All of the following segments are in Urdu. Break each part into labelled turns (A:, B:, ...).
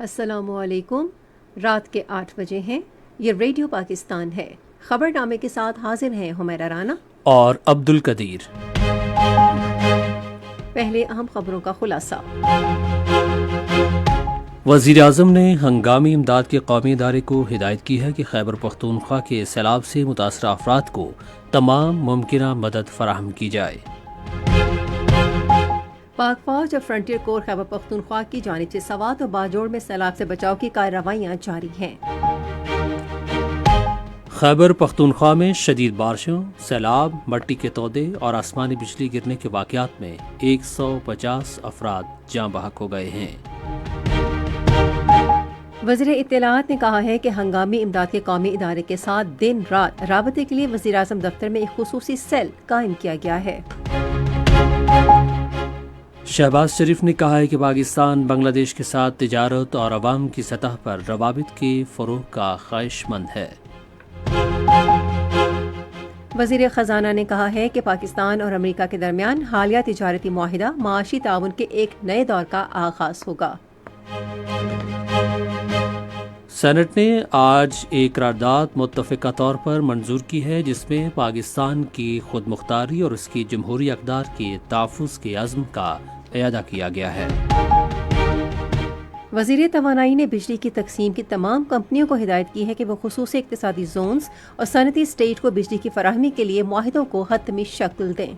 A: السلام علیکم۔ رات کے 8 بجے ہیں۔ یہ ریڈیو پاکستان ہے۔ خبر نامے کے ساتھ حاضر ہیں حمیرہ رانا
B: اور عبد القدیر۔
A: پہلے اہم خبروں کا خلاصہ۔
B: وزیر اعظم نے ہنگامی امداد کے قومی ادارے کو ہدایت کی ہے کہ خیبر پختونخوا کے سیلاب سے متاثرہ افراد کو تمام ممکنہ مدد فراہم کی جائے۔
A: پاک فوج اور فرنٹیئر کور خیبر پختونخوا کی جانب سے سوات اور باجوڑ میں سیلاب سے بچاؤ کی کارروائیاں جاری ہیں۔
B: خیبر پختونخوا میں شدید بارشوں، سیلاب، مٹی کے تودے اور آسمانی بجلی گرنے کے واقعات میں 150 افراد جاں بحق ہو گئے ہیں۔
A: وزیر اطلاعات نے کہا ہے کہ ہنگامی امداد کے قومی ادارے کے ساتھ دن رات رابطے کے لیے وزیر اعظم دفتر میں ایک خصوصی سیل قائم کیا گیا ہے۔
B: شہباز شریف نے کہا ہے کہ پاکستان بنگلہ دیش کے ساتھ تجارت اور عوام کی سطح پر روابط کے فروغ کا خواہش مند ہے۔
A: وزیر خزانہ نے کہا ہے کہ پاکستان اور امریکہ کے درمیان حالیہ تجارتی معاہدہ معاشی تعاون کے ایک نئے دور کا آغاز ہوگا۔
B: سینٹ نے آج ایک قرارداد متفقہ طور پر منظور کی ہے جس میں پاکستان کی خود مختاری اور اس کی جمہوری اقدار کے تحفظ کے عزم کا اعادہ کیا گیا ہے۔
A: وزیر توانائی نے بجلی کی تقسیم کی تمام کمپنیوں کو ہدایت کی ہے کہ وہ خصوصی اقتصادی زونز اور صنعتی اسٹیٹ کو بجلی کی فراہمی کے لیے معاہدوں کو حتمی شکل دیں۔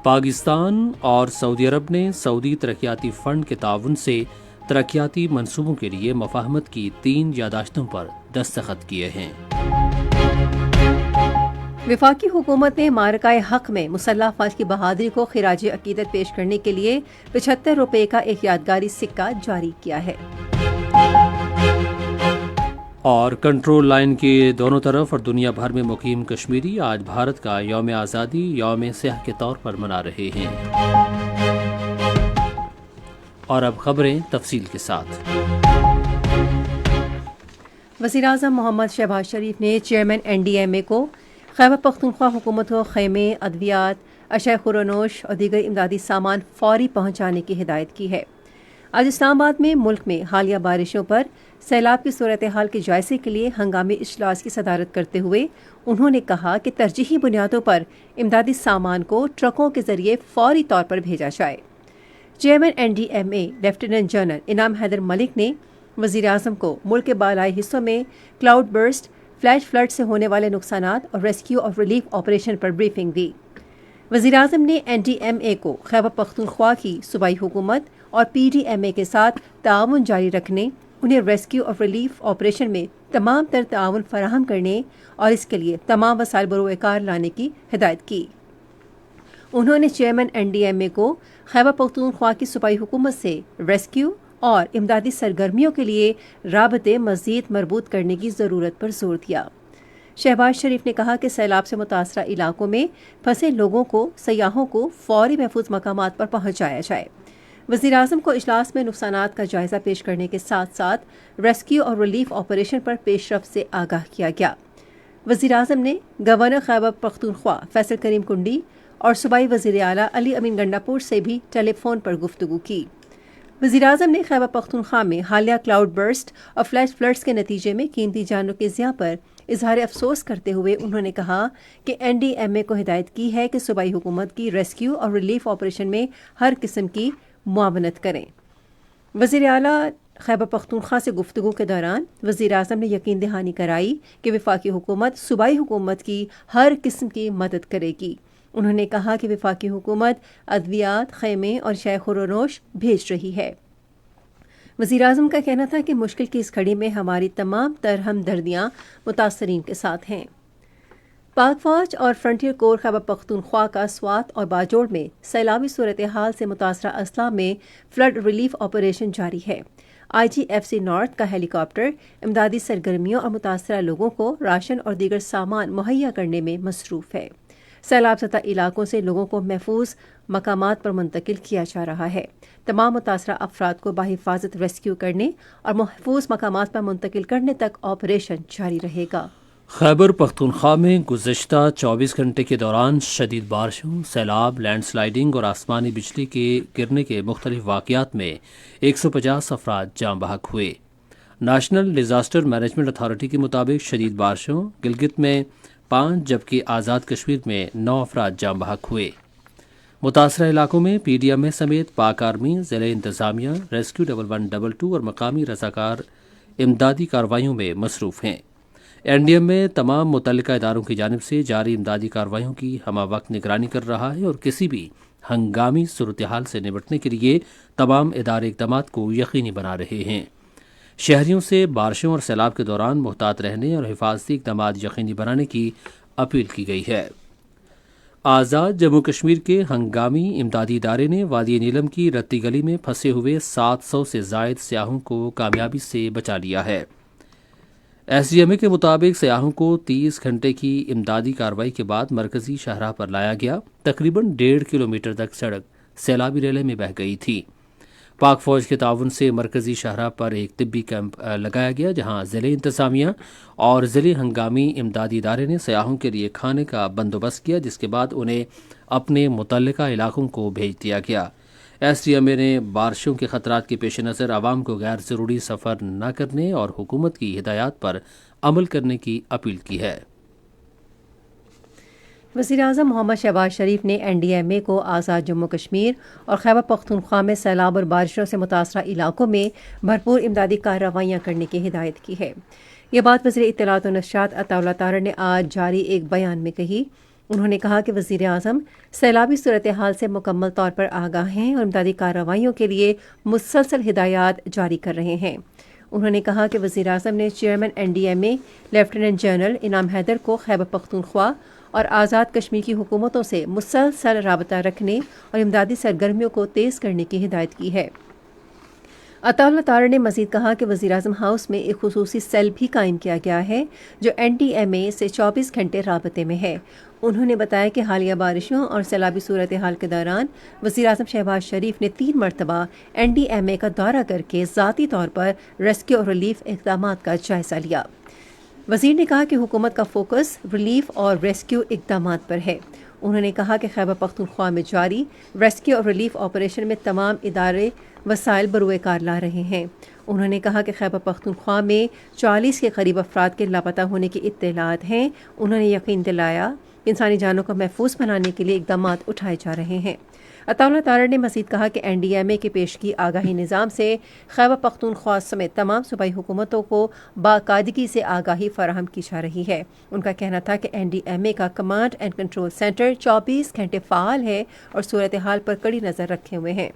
B: پاکستان اور سعودی عرب نے سعودی ترقیاتی فنڈ کے تعاون سے ترقیاتی منصوبوں کے لیے مفاہمت کی 3 یادداشتوں پر دستخط کیے ہیں۔
A: وفاقی حکومت نے معرکہ حق میں مسلح افواج کی بہادری کو خراج عقیدت پیش کرنے کے لیے 75 روپے کا ایک یادگاری سکہ جاری کیا ہے۔
B: اور کنٹرول لائن کے دونوں طرف اور دنیا بھر میں مقیم کشمیری آج بھارت کا یوم آزادی یوم سیاہ کے طور پر منا رہے ہیں۔ اور اب خبریں تفصیل کے ساتھ۔
A: وزیر اعظم محمد شہباز شریف نے چیئرمین NDMA کو خیبر پختونخوا حکومت کو خیمے، ادویات، اشیاء خورونوش اور دیگر امدادی سامان فوری پہنچانے کی ہدایت کی ہے۔ آج اسلام آباد میں ملک میں حالیہ بارشوں پر سیلاب کی صورتحال کے جائزے کے لیے ہنگامی اجلاس کی صدارت کرتے ہوئے انہوں نے کہا کہ ترجیحی بنیادوں پر امدادی سامان کو ٹرکوں کے ذریعے فوری طور پر بھیجا جائے۔ Chairman NDMA lieutenant general Inam Haider ملک نے وزیر اعظم کو ملک کے بالائی حصوں میں کلاؤڈ برسٹ، فلیش فلڈ سے ہونے والے نقصانات اور ریسکیو اور ریلیف آپریشن پر بریفنگ دی۔ وزیر اعظم نے NDMA کو خیبر پختونخوا کی صوبائی حکومت اور PDMA کے ساتھ تعاون جاری رکھنے، انہیں ریسکیو اور ریلیف آپریشن میں تمام تر تعاون فراہم کرنے اور اس کے لیے تمام وسائل بروئے کار لانے کی ہدایت کی۔ انہوں نے چیئرمین NDMA کو خیبر پختونخوا کی صوبائی حکومت سے ریسکیو اور امدادی سرگرمیوں کے لیے رابطے مزید مربوط کرنے کی ضرورت پر زور دیا۔ شہباز شریف نے کہا کہ سیلاب سے متاثرہ علاقوں میں پھنسے لوگوں کو، سیاحوں کو فوری محفوظ مقامات پر پہنچایا جائے۔ وزیر اعظم کو اجلاس میں نقصانات کا جائزہ پیش کرنے کے ساتھ ساتھ ریسکیو اور ریلیف آپریشن پر پیش رفت سے آگاہ کیا گیا۔ وزیر اعظم نے گورنر خیبر پختونخوا فیصل کریم کنڈی اور صوبائی وزیر اعلیٰ علی امین گنڈاپور سے بھی ٹیلی فون پر گفتگو کی۔ وزیر اعظم نے خیبر پختونخوا میں حالیہ کلاؤڈ برسٹ اور فلیش فلڈز کے نتیجے میں قیمتی جانوں کے ضیاع پر اظہار افسوس کرتے ہوئے انہوں نے کہا کہ NDMA کو ہدایت کی ہے کہ صوبائی حکومت کی ریسکیو اور ریلیف آپریشن میں ہر قسم کی معاونت کریں۔ وزیر اعلیٰ خیبر پختونخوا سے گفتگو کے دوران وزیر اعظم نے یقین دہانی کرائی کہ وفاقی حکومت صوبائی حکومت کی ہر قسم کی مدد کرے گی۔ انہوں نے کہا کہ وفاقی حکومت ادویات، خیمے اور شیء خورونوش بھیج رہی ہے۔ وزیر اعظم کا کہنا تھا کہ مشکل کی اس گھڑی میں ہماری تمام تر ہمدردیاں متاثرین کے ساتھ ہیں۔ پاک فوج اور فرنٹیئر کور خیبر پختونخوا کا سوات اور باجوڑ میں سیلابی صورتحال سے متاثرہ اضلاع میں فلڈ ریلیف آپریشن جاری ہے۔ IGFC نارتھ کا ہیلی کاپٹر امدادی سرگرمیوں اور متاثرہ لوگوں کو راشن اور دیگر سامان مہیا کرنے میں مصروف ہے۔ سیلاب زدہ علاقوں سے لوگوں کو محفوظ مقامات پر منتقل کیا جا رہا ہے۔ تمام متاثرہ افراد کو بحفاظت ریسکیو کرنے اور محفوظ مقامات پر منتقل کرنے تک آپریشن جاری رہے گا۔
B: خیبر پختونخوا میں گزشتہ 24 گھنٹے کے دوران شدید بارشوں، سیلاب، لینڈ سلائیڈنگ اور آسمانی بجلی کے گرنے کے مختلف واقعات میں 150 افراد جاں بحق ہوئے۔ نیشنل ڈیزاسٹر مینجمنٹ اتھارٹی کے مطابق شدید بارشوں گلگت میں 5 جبکہ آزاد کشمیر میں 9 افراد جاں بحق ہوئے۔ متاثرہ علاقوں میں پی ڈی ایم اے سمیت پاک آرمی، ضلع انتظامیہ، ریسکیو 1122 اور مقامی رضاکار امدادی کارروائیوں میں مصروف ہیں۔ این ڈی ایم میں تمام متعلقہ اداروں کی جانب سے جاری امدادی کارروائیوں کی ہمہ وقت نگرانی کر رہا ہے اور کسی بھی ہنگامی صورتحال سے نمٹنے کے لیے تمام ادارے اقدامات کو یقینی بنا رہے ہیں۔ شہریوں سے بارشوں اور سیلاب کے دوران محتاط رہنے اور حفاظتی اقدامات یقینی بنانے کی اپیل کی گئی ہے۔ آزاد جموں کشمیر کے ہنگامی امدادی ادارے نے وادی نیلم کی رتی گلی میں پھنسے ہوئے 700 سے زائد سیاحوں کو کامیابی سے بچا لیا ہے۔ ایس ڈی ایم اے کے مطابق سیاحوں کو 30 گھنٹے کی امدادی کارروائی کے بعد مرکزی شاہراہ پر لایا گیا۔ تقریباً 1.5 کلومیٹر تک سڑک سیلابی ریلے میں بہہ گئی تھی۔ پاک فوج کے تعاون سے مرکزی شاہراہ پر ایک طبی کیمپ لگایا گیا، جہاں ضلع انتظامیہ اور ضلع ہنگامی امدادی ادارے نے سیاحوں کے لیے کھانے کا بندوبست کیا، جس کے بعد انہیں اپنے متعلقہ علاقوں کو بھیج دیا گیا۔ ایس ڈی ایم اے نے بارشوں کے خطرات کے پیش نظر عوام کو غیر ضروری سفر نہ کرنے اور حکومت کی ہدایات پر عمل کرنے کی اپیل کی ہے۔
A: وزیراعظم محمد شہباز شریف نے این ڈی ایم اے کو آزاد جموں کشمیر اور خیبر پختونخوا میں سیلاب اور بارشوں سے متاثرہ علاقوں میں بھرپور امدادی کارروائیاں کرنے کی ہدایت کی ہے۔ یہ بات وزیر اطلاعات و نشریات عطا اللہ طاہر نے آج جاری ایک بیان میں کہی۔ انہوں نے کہا کہ وزیر اعظم سیلابی صورتحال سے مکمل طور پر آگاہ ہیں اور امدادی کارروائیوں کے لیے مسلسل ہدایات جاری کر رہے ہیں۔ انہوں نے کہا کہ وزیر اعظم نے chairman N D M A lieutenant general Inam Haider کو خیبر پختونخوا اور آزاد کشمیر کی حکومتوں سے مسلسل رابطہ رکھنے اور امدادی سرگرمیوں کو تیز کرنے کی ہدایت کی ہے۔ عطا اللہ طاہر نے مزید کہا کہ وزیراعظم ہاؤس میں ایک خصوصی سیل بھی قائم کیا گیا ہے جو این ڈی ایم اے سے 24 گھنٹے رابطے میں ہے۔ انہوں نے بتایا کہ حالیہ بارشوں اور سیلابی صورتحال کے دوران وزیراعظم شہباز شریف نے 3 مرتبہ این ڈی ایم اے کا دورہ کر کے ذاتی طور پر ریسکیو اور ریلیف اقدامات کا جائزہ لیا۔ وزیر نے کہا کہ حکومت کا فوکس ریلیف اور ریسکیو اقدامات پر ہے۔ انہوں نے کہا کہ خیبر پختونخوا میں جاری ریسکیو اور ریلیف آپریشن میں تمام ادارے وسائل بروئے کار لا رہے ہیں۔ انہوں نے کہا کہ خیبر پختونخوا میں 40 کے قریب افراد کے لاپتہ ہونے کی اطلاعات ہیں۔ انہوں نے یقین دلایا کہ انسانی جانوں کو محفوظ بنانے کے لیے اقدامات اٹھائے جا رہے ہیں۔ عطا اللہ طاہر نے مزید کہا کہ این ڈی ایم اے کے پیشگی آگاہی نظام سے خیبر پختونخوا سمیت تمام صوبائی حکومتوں کو باقاعدگی سے آگاہی فراہم کی جا رہی ہے۔ ان کا کہنا تھا کہ این ڈی ایم اے کا کمانڈ اینڈ کنٹرول سینٹر 24 گھنٹے فعال ہے اور صورتحال پر کڑی نظر رکھے ہوئے ہیں۔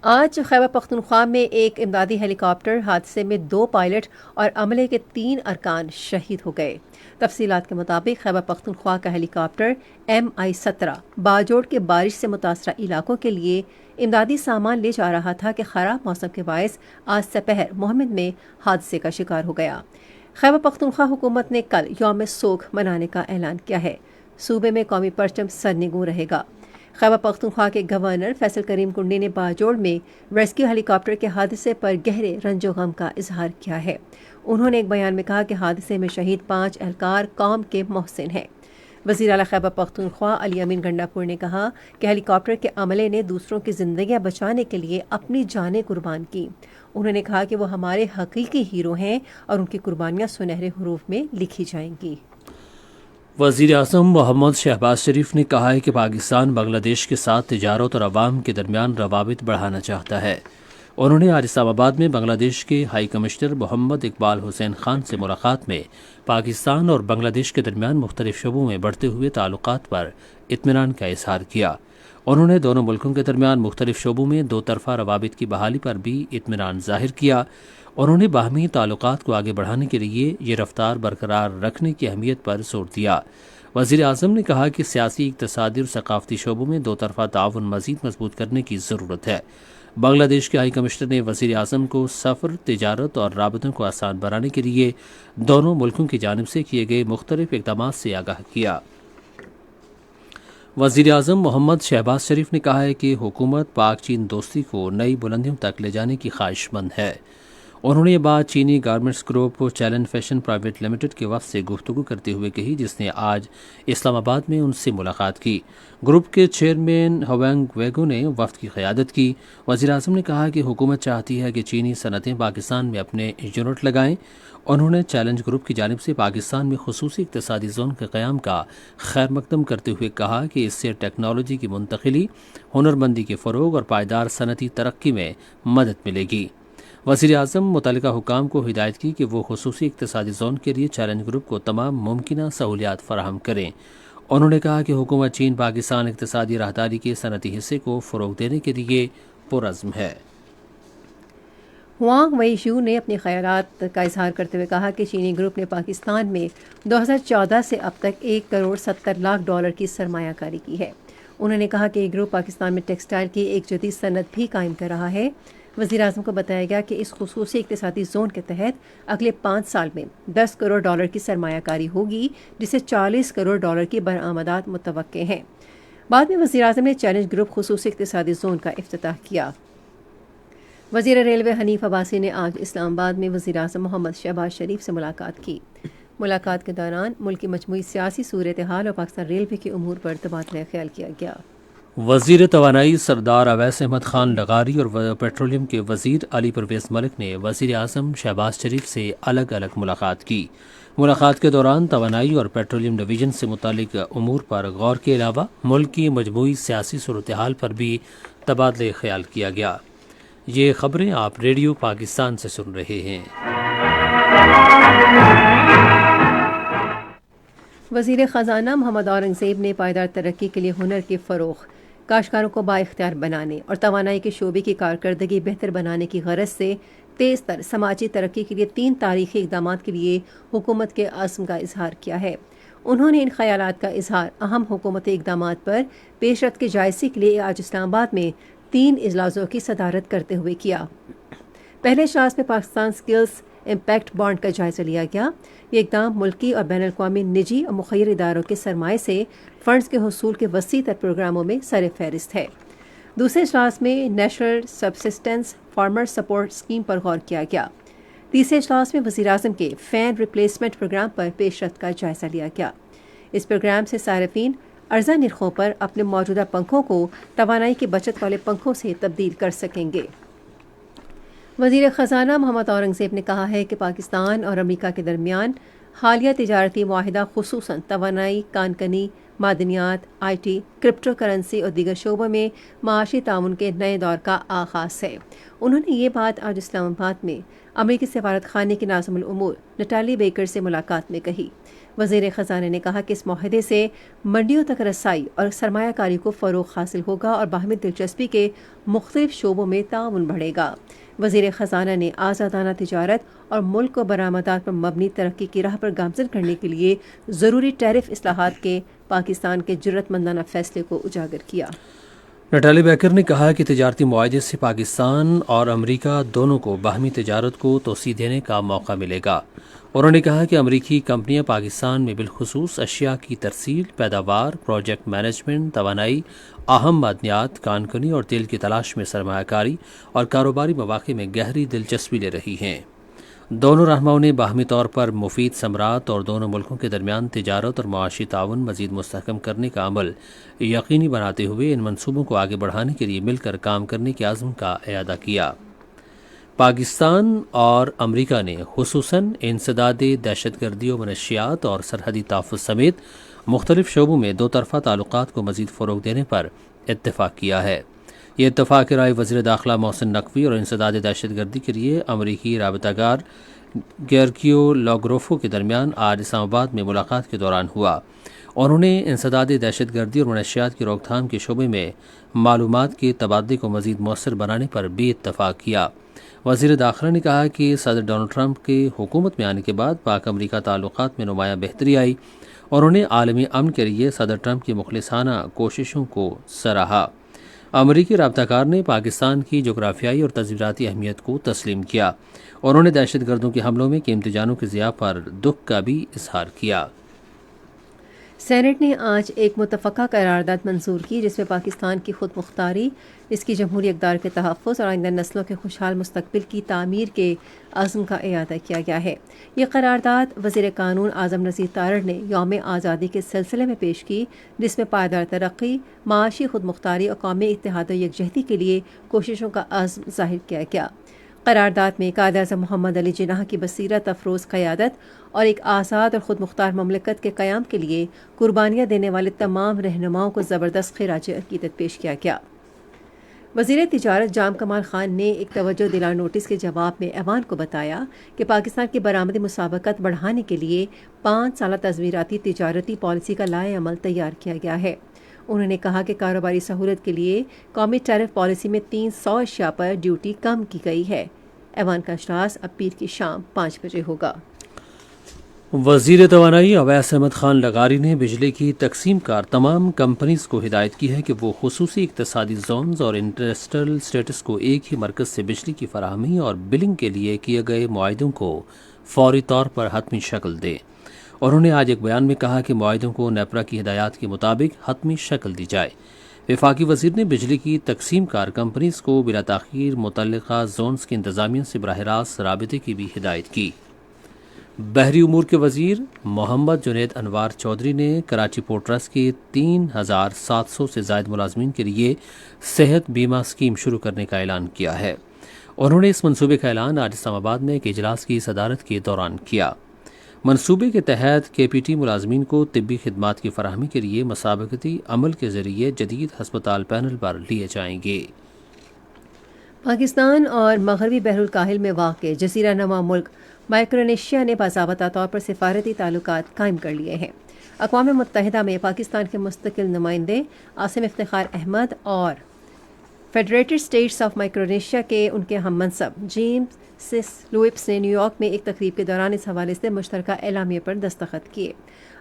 A: آج خیبر پختونخوا میں ایک امدادی ہیلی کاپٹر حادثے میں 2 پائلٹ اور عملے کے 3 ارکان شہید ہو گئے۔ تفصیلات کے مطابق خیبر پختونخوا کا ہیلی کاپٹر MI-17 باجوڑ کے بارش سے متاثرہ علاقوں کے لیے امدادی سامان لے جا رہا تھا کہ خراب موسم کے باعث آج سپہر محمد میں حادثے کا شکار ہو گیا۔ خیبر پختونخوا حکومت نے کل یوم سوگ منانے کا اعلان کیا ہے۔ صوبے میں قومی پرچم سرنگوں رہے گا۔ خیبر پختونخوا کے گورنر فیصل کریم کنڈی نے باجوڑ میں ریسکیو ہیلی کاپٹر کے حادثے پر گہرے رنج و غم کا اظہار کیا ہے۔ انہوں نے ایک بیان میں کہا کہ حادثے میں شہید 5 اہلکار قوم کے محسن ہیں۔ وزیر اعلیٰ خیبر پختونخوا علی امین گنڈاپور نے کہا کہ ہیلی کاپٹر کے عملے نے دوسروں کی زندگیاں بچانے کے لیے اپنی جانیں قربان کی۔ انہوں نے کہا کہ وہ ہمارے حقیقی ہیرو ہیں اور ان کی قربانیاں سنہرے حروف میں لکھی جائیں گی۔
B: وزیر اعظم محمد شہباز شریف نے کہا ہے کہ پاکستان بنگلہ دیش کے ساتھ تجارت اور عوام کے درمیان روابط بڑھانا چاہتا ہے۔ انہوں نے آج اسلام آباد میں بنگلہ دیش کے ہائی کمشنر محمد اقبال حسین خان سے ملاقات میں پاکستان اور بنگلہ دیش کے درمیان مختلف شعبوں میں بڑھتے ہوئے تعلقات پر اطمینان کا اظہار کیا۔ انہوں نے دونوں ملکوں کے درمیان مختلف شعبوں میں 2 طرفہ روابط کی بحالی پر بھی اطمینان ظاہر کیا۔ انہوں نے باہمی تعلقات کو آگے بڑھانے کے لیے یہ رفتار برقرار رکھنے کی اہمیت پر زور دیا۔ وزیر اعظم نے کہا کہ سیاسی، اقتصادی اور ثقافتی شعبوں میں 2 طرفہ تعاون مزید مضبوط کرنے کی ضرورت ہے۔ بنگلہ دیش کے ہائی کمشنر نے وزیر اعظم کو سفر، تجارت اور رابطوں کو آسان بنانے کے لیے دونوں ملکوں کی جانب سے کیے گئے مختلف اقدامات سے آگاہ کیا۔ وزیر اعظم محمد شہباز شریف نے کہا ہے کہ حکومت پاک چین دوستی کو نئی بلندیوں تک لے جانے کی خواہش مند ہے۔ انہوں نے یہ بات چینی garments group challenge fashion private limited کے وفد سے گفتگو کرتے ہوئے کہی، جس نے آج اسلام آباد میں ان سے ملاقات کی۔ گروپ کے چیئرمین ہوانگ ویگو نے وفد کی قیادت کی۔ وزیر اعظم نے کہا کہ حکومت چاہتی ہے کہ چینی صنعتیں پاکستان میں اپنے یونٹ لگائیں۔ انہوں نے چیلنج گروپ کی جانب سے پاکستان میں خصوصی اقتصادی زون کے قیام کا خیر مقدم کرتے ہوئے کہا کہ اس سے ٹیکنالوجی کی منتقلی، ہنرمندی کے فروغ اور پائیدار صنعتی ترقی میں مدد ملے گی۔ وزیر اعظم متعلقہ حکام کو ہدایت کی کہ وہ خصوصی اقتصادی زون کے لیے چیلنج گروپ کو تمام ممکنہ سہولیات فراہم کریں۔ انہوں نے کہا کہ حکومت چین پاکستان اقتصادی راہداری کے صنعتی حصے کو فروغ دینے کے لیے پرعزم ہے۔
A: ہوانگ ویشو نے اپنے خیالات کا اظہار کرتے ہوئے کہا کہ چینی گروپ نے پاکستان میں 2014 سے اب تک $1.70 کروڑ کی سرمایہ کاری کی ہے۔ انہوں نے کہا کہ یہ گروپ پاکستان میں ٹیکسٹائل کی ایک جدید صنعت بھی قائم کر رہا ہے۔ وزیر اعظم کو بتایا گیا کہ اس خصوصی اقتصادی زون کے تحت اگلے 5 سال میں $10 کروڑ کی سرمایہ کاری ہوگی، جس سے $40 کروڑ کی برآمدات متوقع ہیں۔ بعد میں وزیر اعظم نے چیلنج گروپ خصوصی اقتصادی زون کا افتتاح کیا۔ وزیر ریلوے حنیف عباسی نے آج اسلام آباد میں وزیر اعظم محمد شہباز شریف سے ملاقات کی۔ ملاقات کے دوران ملک کی مجموعی سیاسی صورتحال اور پاکستان ریلوے کے امور پر تبادلہ خیال کیا گیا۔
B: وزیر توانائی سردار اویس احمد خان لغاری اور پیٹرولیم کے وزیر علی پرویز ملک نے وزیر اعظم شہباز شریف سے الگ الگ ملاقات کی۔ ملاقات کے دوران توانائی اور پیٹرولیم ڈویژن سے متعلق امور پر غور کے علاوہ ملک کی مجموعی سیاسی صورتحال پر بھی تبادلہ خیال کیا گیا۔ یہ خبریں آپ ریڈیو پاکستان سے سن رہے ہیں۔
A: وزیر خزانہ محمد اورنگزیب نے پائیدار ترقی کے لیے ہنر کے فروغ، کاشتکاروں کو بااختیار بنانے اور توانائی کے شعبے کی کارکردگی بہتر بنانے کی غرض سے تیز تر سماجی ترقی کے لیے 3 تاریخی اقدامات کے لیے حکومت کے عزم کا اظہار کیا ہے۔ انہوں نے ان خیالات کا اظہار اہم حکومتی اقدامات پر پیش رفت کے جائزے کے لیے آج اسلام آباد میں 3 اجلاسوں کی صدارت کرتے ہوئے کیا۔ پہلے اجلاس میں پاکستان سکلز امپیکٹ بانڈ کا جائزہ لیا گیا۔ یہ اقدام ملکی اور بین الاقوامی نجی اور مخیر اداروں کے سرمائے سے فنڈز کے حصول کے وسیع تر پروگراموں میں سر فہرست ہے۔ دوسرے اجلاس میں national subsistence farmer support scheme پر غور کیا گیا۔ تیسرے اجلاس میں وزیر اعظم کے فین ریپلیسمنٹ پروگرام پر پیش رفت کا جائزہ لیا گیا۔ اس پروگرام سے صارفین ارزاں نرخوں پر اپنے موجودہ پنکھوں کو توانائی کی بچت والے پنکھوں سے تبدیل کر سکیں گے۔ وزیر خزانہ محمد اورنگزیب نے کہا ہے کہ پاکستان اور امریکہ کے درمیان حالیہ تجارتی معاہدہ خصوصاً توانائی، کان کنی، معدنیات، آئی ٹی، کرپٹو کرنسی اور دیگر شعبوں میں معاشی تعاون کے نئے دور کا آغاز ہے۔ انہوں نے یہ بات آج اسلام آباد میں امریکی سفارت خانے کی ناظم الامور نٹالی بیکر سے ملاقات میں کہی۔ وزیر خزانہ نے کہا کہ اس معاہدے سے منڈیوں تک رسائی اور سرمایہ کاری کو فروغ حاصل ہوگا اور باہمی دلچسپی کے مختلف شعبوں میں تعاون بڑھے گا۔ وزیر خزانہ نے آزادانہ تجارت اور ملک کو برآمدات پر مبنی ترقی کی راہ پر گامزن کرنے کے لیے ضروری ٹیرف اصلاحات کے پاکستان کے جرأت مندانہ فیصلے کو اجاگر کیا۔
B: نٹالی بیکر نے کہا کہ تجارتی معاہدے سے پاکستان اور امریکہ دونوں کو باہمی تجارت کو توسیع دینے کا موقع ملے گا۔ انہوں نے کہا کہ امریکی کمپنیاں پاکستان میں بالخصوص اشیاء کی ترسیل، پیداوار، پروجیکٹ مینجمنٹ، توانائی، اہم معدنیات، کان کنی اور تیل کی تلاش میں سرمایہ کاری اور کاروباری مواقع میں گہری دلچسپی لے رہی ہیں۔ دونوں رہنماؤں نے باہمی طور پر مفید ثمرات اور دونوں ملکوں کے درمیان تجارت اور معاشی تعاون مزید مستحکم کرنے کا عمل یقینی بناتے ہوئے ان منصوبوں کو آگے بڑھانے کے لیے مل کر کام کرنے کے عزم کا اعادہ کیا۔ پاکستان اور امریکہ نے خصوصاً انسداد دہشت گردی و منشیات اور سرحدی تحفظ سمیت مختلف شعبوں میں دو طرفہ تعلقات کو مزید فروغ دینے پر اتفاق کیا ہے۔ یہ اتفاق رائے وزیر داخلہ محسن نقوی اور انسداد دہشت گردی کے لیے امریکی رابطہ کار گیرکیو لاگروفو کے درمیان آج اسلام آباد میں ملاقات کے دوران ہوا۔ انہوں نے انسداد دہشت گردی اور منشیات کی روک تھام کے شعبے میں معلومات کے تبادلے کو مزید مؤثر بنانے پر بھی اتفاق کیا۔ وزیر داخلہ نے کہا کہ صدر ڈونلڈ ٹرمپ کے حکومت میں آنے کے بعد پاک امریکہ تعلقات میں نمایاں بہتری آئی۔ انہوں نے عالمی امن کے لیے صدر ٹرمپ کی مخلصانہ کوششوں کو سراہا۔ امریکی رابطہ کار نے پاکستان کی جغرافیائی اور تصویراتی اہمیت کو تسلیم کیا۔ انہوں نے دہشت گردوں کے حملوں میں قیمتی جانوں کی ضیاع پر دکھ کا بھی اظہار کیا۔
A: سینٹ نے آج ایک متفقہ قرارداد منظور کی جس میں پاکستان کی خود مختاری، اس کی جمہوری اقدار کے تحفظ اور آئندہ نسلوں کے خوشحال مستقبل کی تعمیر کے عزم کا اعادہ کیا گیا ہے۔ یہ قرارداد وزیر قانون اعظم نذیر تارڑ نے یوم آزادی کے سلسلے میں پیش کی، جس میں پائیدار ترقی، معاشی خود مختاری اور قومی اتحاد و یکجہتی کے لیے کوششوں کا عزم ظاہر کیا گیا۔ قرارداد میں قائد اعظم محمد علی جناح کی بصیرت افروز قیادت اور ایک آزاد اور خود مختار مملکت کے قیام کے لیے قربانیاں دینے والے تمام رہنماؤں کو زبردست خراج عقیدت پیش کیا گیا۔ وزیر تجارت جام کمال خان نے ایک توجہ دلا نوٹس کے جواب میں ایوان کو بتایا کہ پاکستان کی برآمدی مسابقت بڑھانے کے لیے 5 سالہ تصویراتی تجارتی پالیسی کا لائحہ عمل تیار کیا گیا ہے۔ انہوں نے کہا کہ کاروباری سہولت کے لیے قومی ٹیرف پالیسی میں 300 اشیاء پر ڈیوٹی کم کی گئی ہے۔ ایوان کا اجلاس اب پیر کی شام 5 بجے ہوگا۔
B: وزیر توانائی اویس احمد خان لغاری نے بجلی کی تقسیم کار تمام کمپنیز کو ہدایت کی ہے کہ وہ خصوصی اقتصادی زونز اور انڈسٹریل اسٹیٹس کو ایک ہی مرکز سے بجلی کی فراہمی اور بلنگ کے لیے کیے گئے معاہدوں کو فوری طور پر حتمی شکل دیں۔ انہوں نے آج ایک بیان میں کہا کہ معاہدوں کو نیپرا کی ہدایات کے مطابق حتمی شکل دی جائے۔ وفاقی وزیر نے بجلی کی تقسیم کار کمپنیز کو بلا تاخیر متعلقہ زونز کی انتظامیہ سے براہ راست رابطے کی بھی ہدایت کی۔ بحری امور کے وزیر محمد جنید انوار چودھری نے کراچی پورٹ ٹرسٹ کے 3700 سے زائد ملازمین کے لیے صحت بیمہ اسکیم شروع کرنے کا اعلان کیا ہے۔ انہوں نے اس منصوبے کا اعلان آج اسلام آباد میں ایک اجلاس کی صدارت کے دوران کیا۔ منصوبے کے تحت کے پی ٹی ملازمین کو طبی خدمات کی فراہمی کے لیے مسابقتی عمل کے ذریعے جدید ہسپتال پینل پر لیے جائیں گے۔
A: پاکستان اور مغربی بحر الکاہل میں واقع جزیرہ نما ملک مائکرونیشیا نے باضابطہ طور پر سفارتی تعلقات قائم کر لیے ہیں۔ اقوام متحدہ میں پاکستان کے مستقل نمائندے عاصم افتخار احمد اور فیڈریٹڈ اسٹیٹس آف مائکرونیشیا کے ان کے ہم منصب جیمز سس لوئپس نے نیو یارک میں ایک تقریب کے دوران اس حوالے سے مشترکہ اعلامیے پر دستخط کیے۔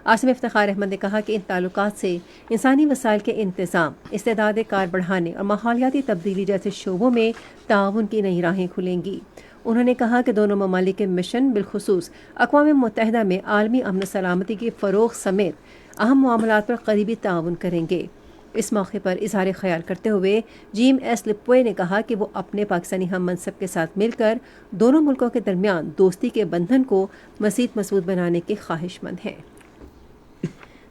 A: عاصم افتخار احمد نے کہا کہ ان تعلقات سے انسانی وسائل کے انتظام، استعداد کار بڑھانے اور ماحولیاتی تبدیلی جیسے شعبوں میں تعاون کی نئی راہیں کھلیں گی۔ انہوں نے کہا کہ دونوں ممالک کے مشن بالخصوص اقوام متحدہ میں عالمی امن و سلامتی کے فروغ سمیت اہم معاملات پر قریبی تعاون کریں گے۔ اس موقع پر اظہار خیال کرتے ہوئے جیم ایس لپوئے نے کہا کہ وہ اپنے پاکستانی ہم منصب کے ساتھ مل کر دونوں ملکوں کے درمیان دوستی کے بندھن کو مزید مضبوط بنانے کے خواہش مند ہیں۔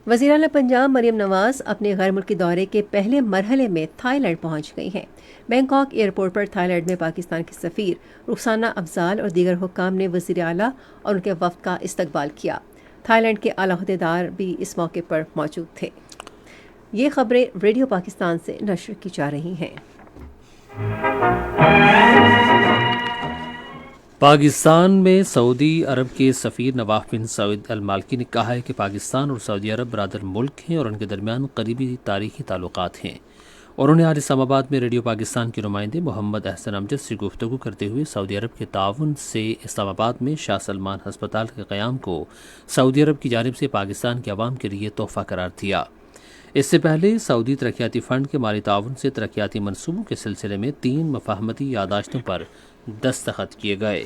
A: وزیر اعلیٰ پنجاب مریم نواز اپنے غیر ملکی دورے کے پہلے مرحلے میں تھائی لینڈ پہنچ گئی ہیں۔ بینکاک ایئرپورٹ پر تھائی لینڈ میں پاکستان کی سفیر رخسانہ افضال اور دیگر حکام نے وزیر اعلیٰ اور ان کے وفد کا استقبال کیا۔ تھائی لینڈ کے اعلیٰ عہدیدار بھی اس موقع پر موجود تھے۔ یہ خبریں ریڈیو پاکستان سے نشر کی جا رہی ہیں۔
B: پاکستان میں سعودی عرب کے سفیر نواف بن سعود المالکی نے کہا ہے کہ پاکستان اور سعودی عرب برادر ملک ہیں اور ان کے درمیان قریبی تاریخی تعلقات ہیں۔ انہوں نے آج اسلام آباد میں ریڈیو پاکستان کے نمائندے محمد احسن امجد سے گفتگو کرتے ہوئے سعودی عرب کے تعاون سے اسلام آباد میں شاہ سلمان ہسپتال کے قیام کو سعودی عرب کی جانب سے پاکستان کے عوام کے لیے تحفہ قرار دیا۔ اس سے پہلے سعودی ترقیاتی فنڈ کے مالی تعاون سے ترقیاتی منصوبوں کے سلسلے میں 3 مفاہمتی یادداشتوں پر دستخط کیے گئے۔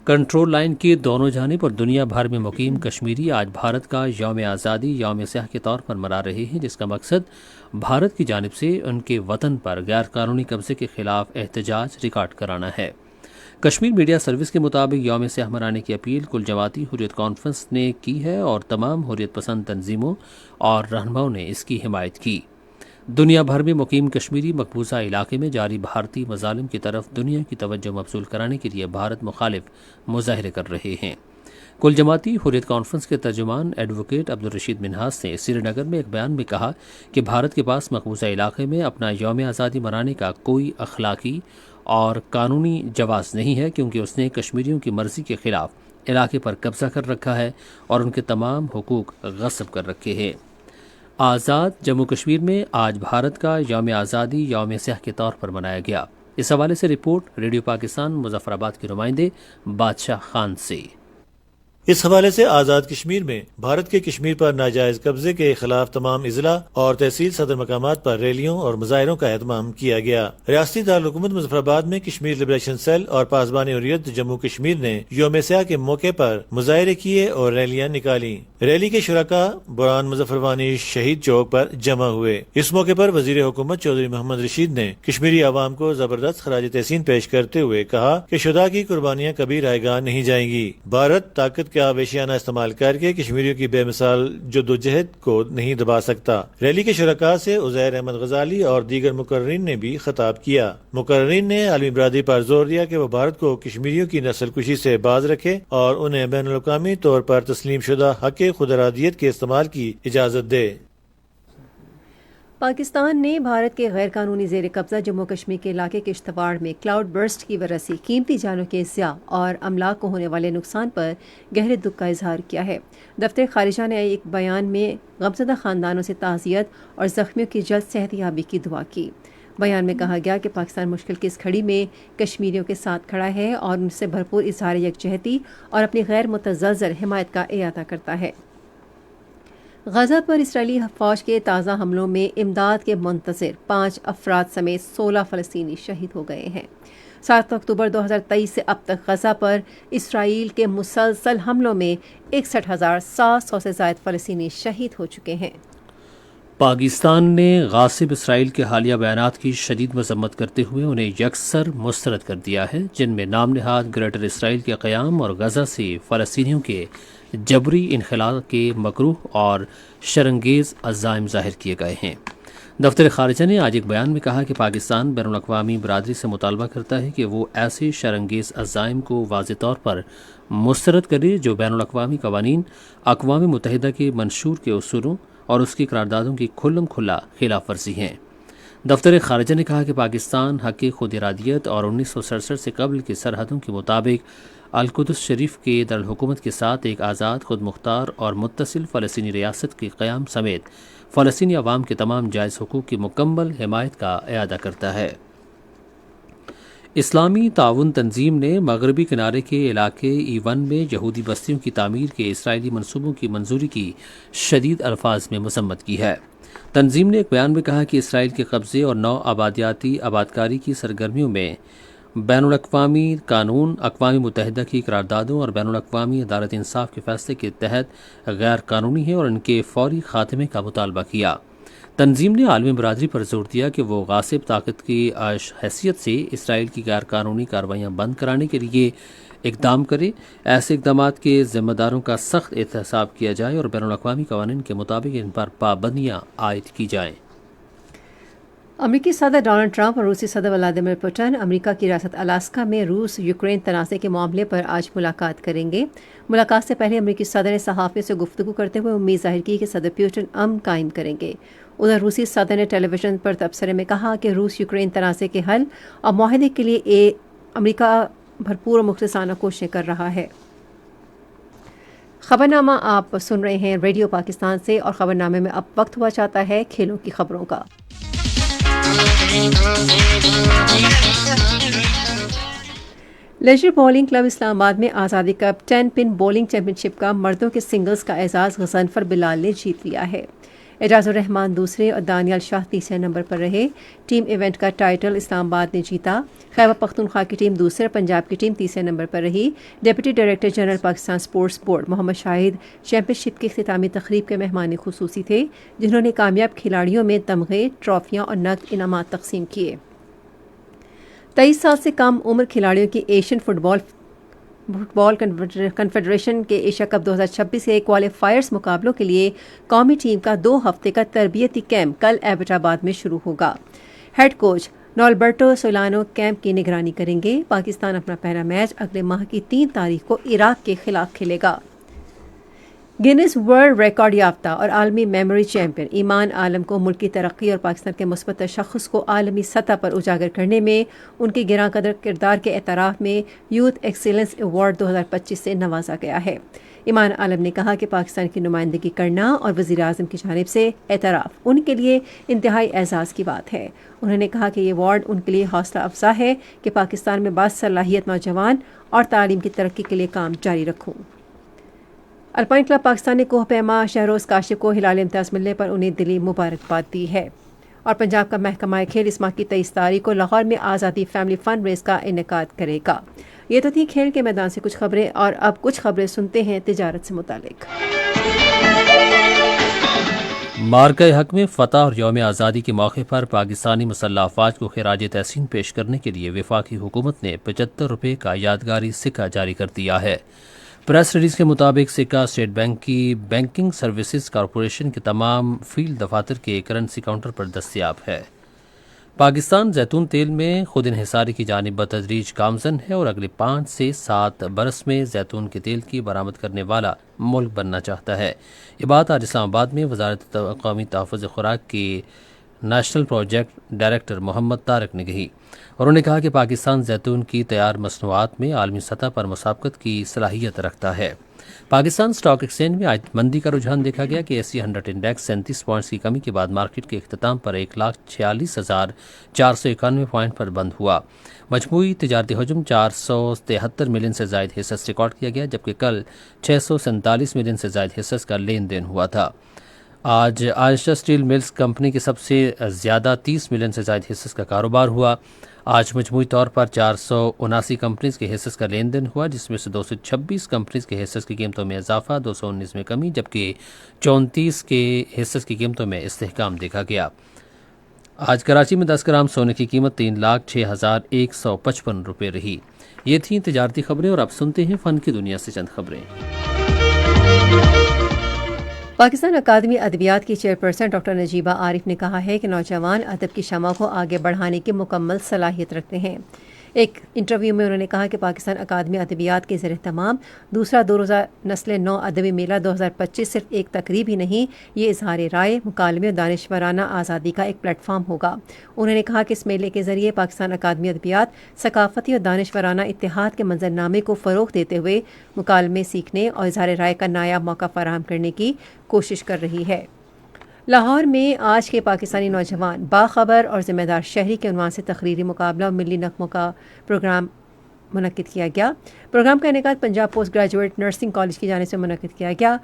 B: کنٹرول لائن کی دونوں جانب اور دنیا بھر میں مقیم کشمیری آج بھارت کا یوم آزادی یوم سیاہ کے طور پر منا رہے ہیں، جس کا مقصد بھارت کی جانب سے ان کے وطن پر غیر قانونی قبضے کے خلاف احتجاج ریکارڈ کرانا ہے۔ کشمیر میڈیا سروس کے مطابق یوم سیاہ منانے کی اپیل کل جماعتی حریت کانفرنس نے کی ہے اور تمام حریت پسند تنظیموں اور رہنماؤں نے اس کی حمایت کی۔ دنیا بھر میں مقیم کشمیری مقبوضہ علاقے میں جاری بھارتی مظالم کی طرف دنیا کی توجہ مبذول کرانے کے لیے بھارت مخالف مظاہرے کر رہے ہیں۔ کل جماعتی حریت کانفرنس کے ترجمان ایڈوکیٹ عبدالرشید منہاس نے سری نگر میں ایک بیان میں کہا کہ بھارت کے پاس مقبوضہ علاقے میں اپنا یوم آزادی منانے کا کوئی اخلاقی اور قانونی جواز نہیں ہے، کیونکہ اس نے کشمیریوں کی مرضی کے خلاف علاقے پر قبضہ کر رکھا ہے اور ان کے تمام حقوق غصب کر رکھے ہیں۔ آزاد جموں کشمیر میں آج بھارت کا یوم آزادی یوم سیاہ کے طور پر منایا گیا۔ اس حوالے سے رپورٹ ریڈیو پاکستان مظفر آباد کے نمائندے بادشاہ خان سے۔
C: اس حوالے سے آزاد کشمیر میں بھارت کے کشمیر پر ناجائز قبضے کے خلاف تمام اضلاع اور تحصیل صدر مقامات پر ریلیوں اور مظاہروں کا اہتمام کیا گیا۔ ریاستی دارالحکومت مظفر آباد میں کشمیر لبریشن سیل اور پاسبان حریت جموں کشمیر نے یوم سیاہ کے موقع پر مظاہرے کیے اور ریلیاں نکالی۔ ریلی کے شرکاء بران مظفر وانی شہید چوک پر جمع ہوئے۔ اس موقع پر وزیر حکومت چودھری محمد رشید نے کشمیری عوام کو زبردست خراج تحسین پیش کرتے ہوئے کہا کہ شہداء کی قربانیاں کبھی رائے گاہ نہیں جائیں گی۔ بھارت طاقت کا ویشیانہ استعمال کر کے کشمیریوں کی بے مثال جدوجہد کو نہیں دبا سکتا۔ ریلی کے شرکاء سے عزیر احمد غزالی اور دیگر مقررین نے بھی خطاب کیا۔ مقررین نے عالمی برادری پر زور دیا کہ وہ بھارت کو کشمیریوں کی نسل کشی سے باز رکھے اور انہیں بین الاقوامی طور پر تسلیم شدہ حق خود ارادیت کے استعمال کی اجازت دے۔
A: پاکستان نے بھارت کے غیر قانونی زیر قبضہ جموں کشمیر کے علاقے کشتواڑ میں کلاؤڈ برسٹ کی وجہ سے قیمتی جانوں کے ضیاع اور املاک کو ہونے والے نقصان پر گہرے دکھ کا اظہار کیا ہے۔ دفتر خارجہ نے ایک بیان میں غمزدہ خاندانوں سے تعزیت اور زخمیوں کی جلد صحت یابی کی دعا کی۔ بیان میں کہا گیا کہ پاکستان مشکل کی اس گھڑی میں کشمیریوں کے ساتھ کھڑا ہے اور ان سے بھرپور اظہار یکجہتی اور اپنی غیر متزلزل حمایت کا اعادہ کرتا ہے۔ غزہ پر اسرائیلی فوج کے تازہ حملوں میں امداد کے منتظر 5 افراد سمیت 16 فلسطینی شہید ہو گئے ہیں۔ 7 اکتوبر 2023 سے اب تک غزہ پر اسرائیل کے مسلسل حملوں میں 61,700 سے زائد فلسطینی شہید ہو چکے ہیں۔
B: پاکستان نے غاصب اسرائیل کے حالیہ بیانات کی شدید مذمت کرتے ہوئے انہیں یکسر مسترد کر دیا ہے، جن میں نام نہاد گریٹر اسرائیل کے قیام اور غزہ سے فلسطینیوں کے جبری انخلاء کے مکروہ اور شرانگیز عزائم ظاہر کیے گئے ہیں۔ دفتر خارجہ نے آج ایک بیان میں کہا کہ پاکستان بین الاقوامی برادری سے مطالبہ کرتا ہے کہ وہ ایسے شرانگیز عزائم کو واضح طور پر مسترد کرے جو بین الاقوامی قوانین، اقوام متحدہ کے منشور کے اصولوں اور اس کی قراردادوں کی کھلم کھلا خلاف ورزی ہیں۔ دفتر خارجہ نے کہا کہ پاکستان حق خود ارادیت اور 1967 سے قبل کی سرحدوں کے مطابق القدس شریف کے دارالحکومت کے ساتھ ایک آزاد، خود مختار اور متصل فلسطینی ریاست کے قیام سمیت فلسطینی عوام کے تمام جائز حقوق کی مکمل حمایت کا اعادہ کرتا ہے۔ اسلامی تعاون تنظیم نے مغربی کنارے کے علاقے E1 میں یہودی بستیوں کی تعمیر کے اسرائیلی منصوبوں کی منظوری کی شدید الفاظ میں مذمت کی ہے۔ تنظیم نے ایک بیان میں کہا کہ اسرائیل کے قبضے اور نو آبادیاتی آبادکاری کی سرگرمیوں میں بین الاقوامی قانون، اقوام متحدہ کی قراردادوں اور بین الاقوامی عدالت انصاف کے فیصلے کے تحت غیر قانونی ہے اور ان کے فوری خاتمے کا مطالبہ کیا۔ تنظیم نے عالمی برادری پر زور دیا کہ وہ غاصب طاقت کی حیثیت سے اسرائیل کی غیر قانونی کارروائیاں بند کرانے کے لیے اقدام کرے۔ ایسے اقدامات کے ذمہ داروں کا سخت احتساب کیا جائے اور بین الاقوامی قوانین کے مطابق ان پر پابندیاں عائد کی جائیں۔
A: امریکی صدر ڈونلڈ ٹرمپ اور روسی صدر ولادیمیر پوٹن امریکہ کی ریاست الاسکا میں روس یوکرین تنازع کے معاملے پر آج ملاقات کریں گے۔ ملاقات سے پہلے امریکی صدر نے صحافیوں سے گفتگو کرتے ہوئے امید ظاہر کی کہ صدر پوٹن امن قائم کریں گے۔ ادھر روسی صدر نے ٹیلی ویژن پر تبصرے میں کہا کہ روس یوکرین تنازع کے حل اور معاہدے کے لیے امریکہ بھرپور اور مخلصانہ کوششیں کر رہا ہے۔ خبرنامہ آپ سن رہے ہیں ریڈیو پاکستان سے، اور خبرنامے میں اب وقت ہوا چاہتا ہے کھیلوں کی خبروں کا۔ لیجر بولنگ کلب اسلام آباد میں آزادی کپ 10 پن بولنگ چیمپئن شپ کا مردوں کے سنگلز کا اعزاز غضنفر بلال نے جیت لیا ہے۔ اعجاز الرحمان دوسرے اور دانیال شاہ تیسرے نمبر پر رہے۔ ٹیم ایونٹ کا ٹائٹل اسلام آباد نے جیتا۔ خیبر پختونخوا کی ٹیم دوسرے، پنجاب کی ٹیم تیسرے نمبر پر رہی۔ Deputy director general Pakistan sports board Muhammad Shahid championship کی اختتامی تقریب کے مہمان خصوصی تھے، جنہوں نے کامیاب کھلاڑیوں میں تمغے، ٹرافیاں اور نقد انعامات تقسیم کیے۔ 23 سال سے کم عمر کھلاڑیوں کی ایشین فٹ بال کنفیڈریشن کے ایشیا کپ 2026 کے کوالیفائرز مقابلوں کے لیے قومی ٹیم کا 2 ہفتے کا تربیتی کیمپ کل ایبٹ آباد میں شروع ہوگا۔ ہیڈ کوچ نوربرٹو سولانو کیمپ کی نگرانی کریں گے۔ پاکستان اپنا پہلا میچ اگلے ماہ کی 3 تاریخ کو عراق کے خلاف کھیلے گا۔ گینیز ورلڈ ریکارڈ یافتہ اور عالمی میموری چیمپئن ایمان عالم کو ملک کی ترقی اور پاکستان کے مثبت تشخص کو عالمی سطح پر اجاگر کرنے میں ان کے گراں قدر کردار کے اعتراف میں یوتھ ایکسیلنس ایوارڈ 2025 سے نوازا گیا ہے۔ ایمان عالم نے کہا کہ پاکستان کی نمائندگی کرنا اور وزیر اعظم کی جانب سے اعتراف ان کے لیے انتہائی اعزاز کی بات ہے۔ انہوں نے کہا کہ یہ ایوارڈ ان کے لیے حوصلہ افزا ہے کہ پاکستان میں باصلاحیت نوجوان اور تعلیم کی ترقی کے لیے کام جاری رکھوں۔ الپائن کلب پاکستان نے کوہ پیما شہروز کاشف کو ہلال امتیاز ملنے پر انہیں دلی مبارکباد دی ہے. اور پنجاب کا محکمہ کھیل اس ماہ کی 23 تاریخ کو لاہور میں آزادی فیملی فن ریس کا انعقاد کرے گا. یہ تو تھی کھیل کے میدان سے کچھ خبریں، اور اب کچھ خبریں سنتے ہیں تجارت سے متعلق.
B: مارکہ حق میں فتح اور یوم آزادی کے موقع پر پاکستانی مسلح افواج کو خراج تحسین پیش کرنے کے لیے وفاقی حکومت نے 75 روپے کا یادگاری سکہ جاری کر دیا ہے. پریس ریلیز کے مطابق سکہ اسٹیٹ بینک کی بینکنگ سروسز کارپوریشن کے تمام فیلڈ دفاتر کے کرنسی کاؤنٹر پر دستیاب ہے. پاکستان زیتون تیل میں خود انحصاری کی جانب بتدریج گامزن ہے اور اگلے 5 سے 7 برس میں زیتون کے تیل کی برآمد کرنے والا ملک بننا چاہتا ہے. یہ بات آج اسلام آباد میں وزارت قومی تحفظ خوراک کے نیشنل پروجیکٹ ڈائریکٹر محمد طارق نے کہی. انہوں نے کہا کہ پاکستان زیتون کی تیار مصنوعات میں عالمی سطح پر مسابقت کی صلاحیت رکھتا ہے. پاکستان اسٹاک ایکسچینج میں آج مندی کا رجحان دیکھا گیا کہ ایسی 100 انڈیکس 37 پوائنٹس کی کمی کے بعد مارکیٹ کے اختتام پر 1,46,491 پوائنٹ پر بند ہوا. مجموعی تجارتی حجم 473 ملین سے زائد حصص ریکارڈ کیا گیا، جبکہ کل 647 ملین سے زائد حصص کا لین دین ہوا تھا. آج عائشہ اسٹیل ملز کمپنی کے سب سے زیادہ 30 ملین سے زائد حصص کا کاروبار ہوا. آج مجموعی طور پر 479 کمپنیز کے حصص کا لین دین ہوا، جس میں سے 226 کمپنیز کے حصص کی قیمتوں میں اضافہ، 219 میں کمی، جبکہ 34 کے حصص کی قیمتوں میں استحکام دیکھا گیا. آج کراچی میں 10 گرام سونے کی قیمت 3,06,155 روپے رہی. یہ تھیں تجارتی خبریں، اور اب سنتے ہیں فن کی دنیا سے چند خبریں.
A: پاکستان اکادمی ادبیات کی چیئرپرسن ڈاکٹر نجیبہ عارف نے کہا ہے کہ نوجوان ادب کی شمع کو آگے بڑھانے کی مکمل صلاحیت رکھتے ہیں. ایک انٹرویو میں انہوں نے کہا کہ پاکستان اکادمی ادبیات کے زیر اہتمام دوسرا 2 روزہ نسل نو ادبی میلہ 2025 صرف ایک تقریب ہی نہیں، یہ اظہار رائے، مکالمے اور دانشورانہ آزادی کا ایک پلیٹ فارم ہوگا. انہوں نے کہا کہ اس میلے کے ذریعے پاکستان اکادمی ادبیات ثقافتی اور دانشورانہ اتحاد کے منظرنامے کو فروغ دیتے ہوئے مکالمے سیکھنے اور اظہار رائے کا نایاب موقع فراہم کرنے کی کوشش کر رہی ہے. لاہور میں آج کے پاکستانی نوجوان باخبر اور ذمہ دار شہری کے عنوان سے تقریری مقابلہ اور ملی نغموں کا پروگرام منعقد کیا گیا. پروگرام کا انعقاد Punjab post graduate nursing college کی جانب سے منعقد کیا گیا.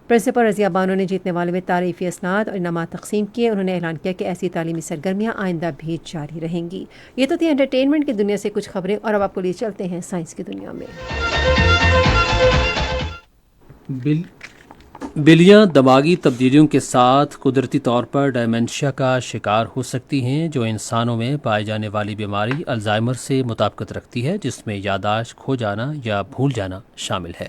A: پرنسپل رضیہ بانو نے جیتنے والوں میں تعریفی اسناد اور انعامات تقسیم کیے. انہوں نے اعلان کیا کہ ایسی تعلیمی سرگرمیاں آئندہ بھی جاری رہیں گی. یہ تو تھی انٹرٹینمنٹ کی دنیا سے کچھ خبریں، اور اب آپ کو لیے چلتے ہیں سائنس کی دنیا میں.
B: بلیاں دماغی تبدیلیوں کے ساتھ قدرتی طور پر ڈائمنشیا کا شکار ہو سکتی ہیں، جو انسانوں میں پائی جانے والی بیماری الزائمر سے مطابقت رکھتی ہے، جس میں یادداشت کھو جانا یا بھول جانا شامل ہے.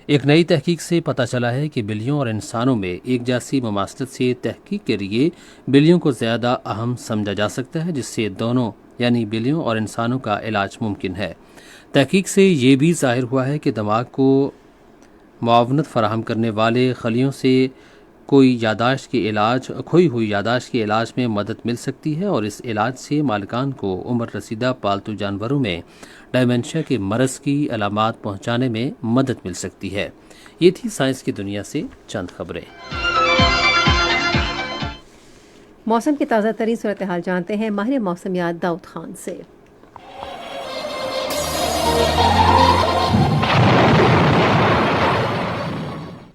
B: ایک نئی تحقیق سے پتہ چلا ہے کہ بلیوں اور انسانوں میں ایک جیسی مماثلت سے تحقیق کے لیے بلیوں کو زیادہ اہم سمجھا جا سکتا ہے، جس سے دونوں یعنی بلیوں اور انسانوں کا علاج ممکن ہے. تحقیق سے یہ بھی ظاہر ہوا ہے کہ دماغ کو معاونت فراہم کرنے والے خلیوں سے کھوئی ہوئی یادداشت کے علاج میں مدد مل سکتی ہے، اور اس علاج سے مالکان کو عمر رسیدہ پالتو جانوروں میں ڈائمنشیا کے مرض کی علامات پہنچانے میں مدد مل سکتی ہے. یہ تھی سائنس کی دنیا سے چند خبریں.
A: موسم کی تازہ ترین صورتحال جانتے ہیں ماہر موسمیات داؤد خان سے.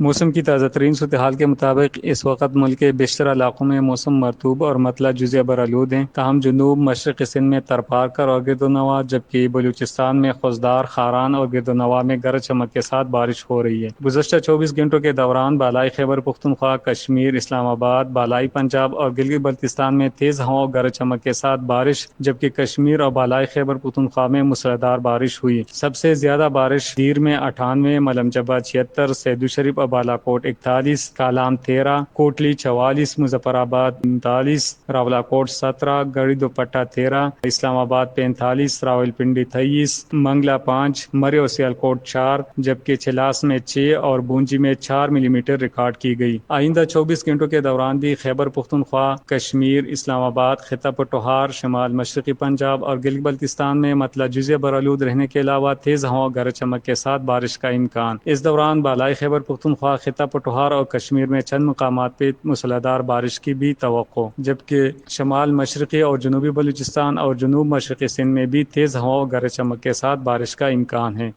D: موسم کی تازہ ترین صورتحال کے مطابق اس وقت ملک کے بیشتر علاقوں میں موسم مرطوب اور مطلع جزیہ برآلود ہیں. تاہم جنوب مشرقی سندھ میں ترپارکر اور گرد و نواح، جبکہ بلوچستان میں خوزدار، خاران اور گرد و نواح میں گرج چمک کے ساتھ بارش ہو رہی ہے. گزشتہ 24 گھنٹوں کے دوران بالائی خیبر پختونخوا، کشمیر، اسلام آباد، بالائی پنجاب اور گلگت بلتستان میں تیز ہوا اور گرج چمک کے ساتھ بارش، جبکہ کشمیر اور بالائی خیبر پختونخوا میں موسلادھار بارش ہوئی. سب سے زیادہ بارش دیر میں 98، ملم جبہ 76، سیدو شریف اور بالا کوٹ 41، کالام 13، کوٹلی 44، مظفر آباد 39، راولا کوٹ 17، گڑھی دوپٹہ 13، اسلام آباد 45، راول پنڈی 23، منگلا 5، مرے اور سیالکوٹ 4، جبکہ چلاس میں 6 اور بونجی میں 4 ملی میٹر ریکارڈ کی گئی. آئندہ 24 گھنٹوں کے دوران بھی خیبر پختونخوا، کشمیر، اسلام آباد، خطہ پٹوہار، شمال مشرقی پنجاب اور گلگت بلتستان میں مطلع جزیہ برآلود رہنے کے علاوہ تیز ہوا گرج چمک کے ساتھ بارش کا امکان. اس دوران بالائی خیبر پختونخوا، خطہ پٹوہار اور کشمیر میں چند مقامات پہ موسلادھار بارش کی بھی توقع، جبکہ شمال مشرقی اور جنوبی بلوچستان اور جنوب مشرقی سندھ میں بھی تیز ہوا اور گرج چمک کے ساتھ بارش کا امکان ہے.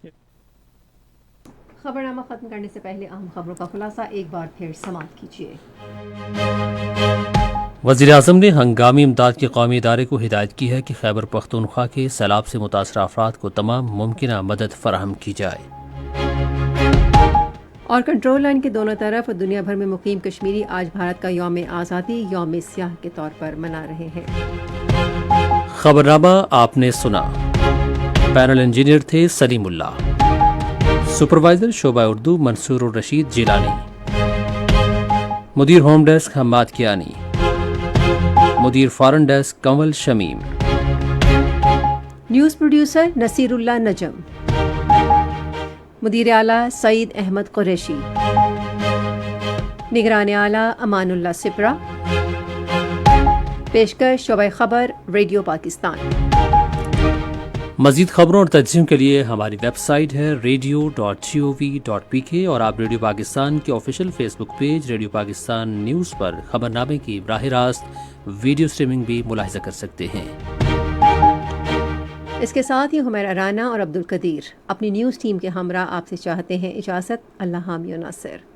A: خبرنامہ ختم کرنے سے پہلے اہم خبروں کا خلاصہ ایک بار پھر سماعت کیجیے۔
B: وزیراعظم نے ہنگامی امداد کے قومی ادارے کو ہدایت کی ہے کہ خیبر پختونخوا کے سیلاب سے متاثرہ افراد کو تمام ممکنہ مدد فراہم کی جائے۔
A: اور کنٹرول لائن کے دونوں طرف دنیا بھر میں مقیم کشمیری آج بھارت کا یوم آزادی یوم سیاہ کے طور پر منا رہے ہیں۔
B: خبرنامہ آپ نے سنا۔ پینل انجینئر تھے سلیم اللہ، سپروائزر شعبہ اردو منصور الرشید جیلانی، مدیر ہوم ڈیسک حماد کیانی، مدیر foreign desk Kanwal Shamim,
A: news producer Naseer Ullah Najam, مدیر اعلیٰ سعید احمد قریشی، نگران اعلیٰ امان اللہ سپرا، پیشکش شعبہ خبر ریڈیو پاکستان۔
B: مزید خبروں اور تجزیوں کے لیے ہماری ویب سائٹ ہے radio.gov.pk اور آپ ریڈیو پاکستان کے آفیشیل فیس بک پیج ریڈیو پاکستان نیوز پر خبرنامے کی براہ راست ویڈیو سٹریمنگ بھی ملاحظہ کر سکتے ہیں۔
A: اس کے ساتھ ہی حمیرہ رانا اور عبد القدیر اپنی نیوز ٹیم کے ہمراہ آپ سے چاہتے ہیں اجازت۔ اللہ حامی و ناصر۔